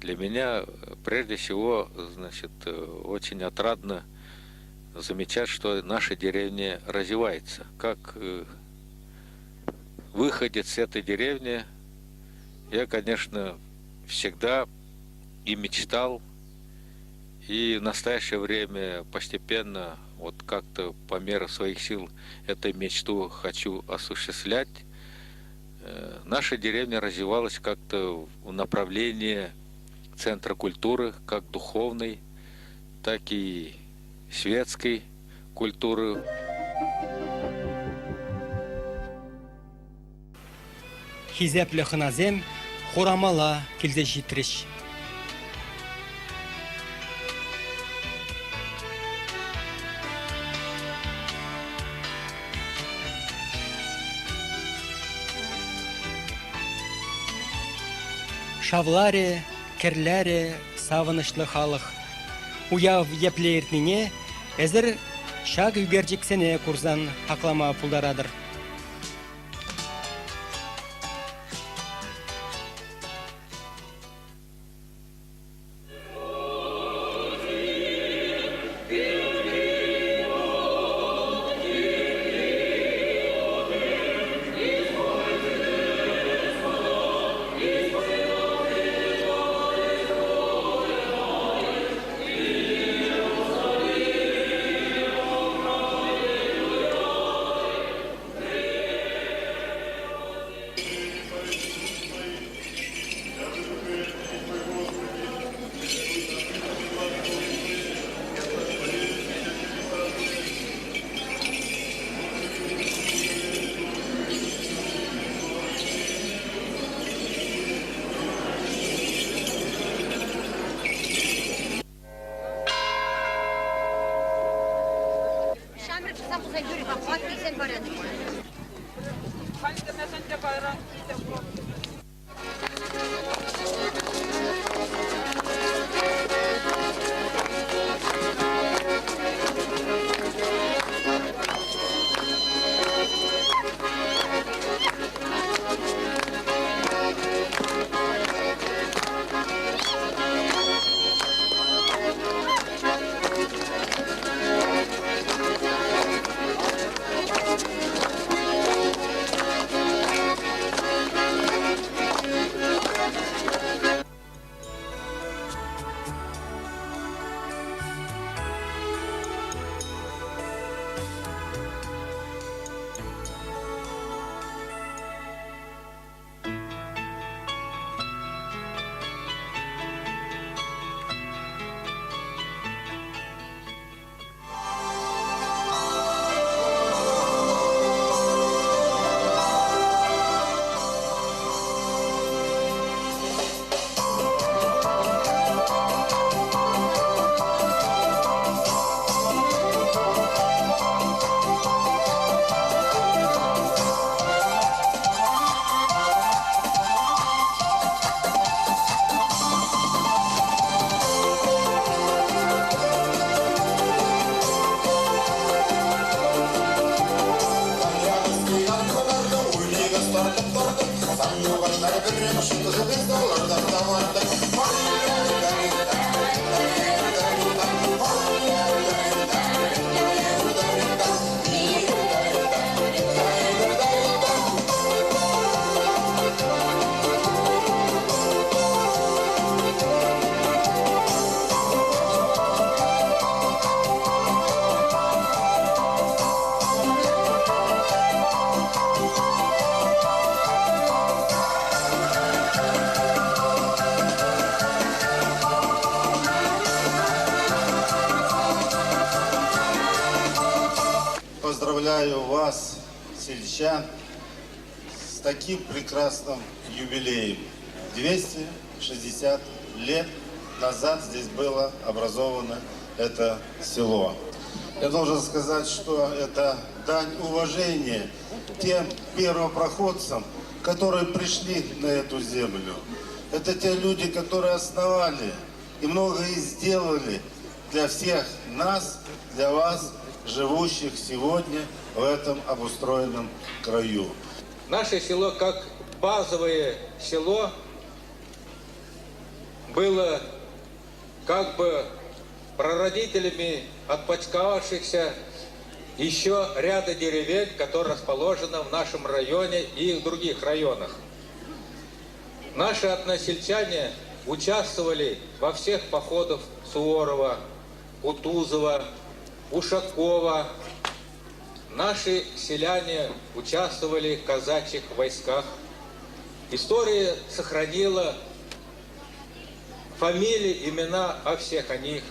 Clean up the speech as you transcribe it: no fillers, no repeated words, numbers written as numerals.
Для меня прежде всего, значит, очень отрадно замечать, что наша деревня развивается. Как выходец с этой деревни, я, конечно, всегда и мечтал, и в настоящее время постепенно, вот как-то по мере своих сил, эту мечту хочу осуществлять. Наша деревня развивалась как-то в направлении центра культуры, как духовной, так и светской культуры. Хизепле хыназем, хурамала килзе житриш. Шавларе, керләре, савынышлы халық. Уяв еплеертмине, әзір шаг үгерджіксене курзан аклама пулдарадыр. Поздравляю вас, сельчан, с таким прекрасным юбилеем. 260 лет назад здесь было образовано это село. Я должен сказать, что это дань уважения тем первопроходцам, которые пришли на эту землю. Это те люди, которые основали и многое сделали для всех нас, для вас, живущих сегодня в этом обустроенном краю. Наше село как базовое село было как бы прародителями отпочковавшихся еще ряда деревень, которые расположены в нашем районе и в других районах. Наши односельчане участвовали во всех походах Суворова, Кутузова, Ушакова. Наши селяне участвовали в казачьих войсках. История сохранила фамилии, имена о всех них.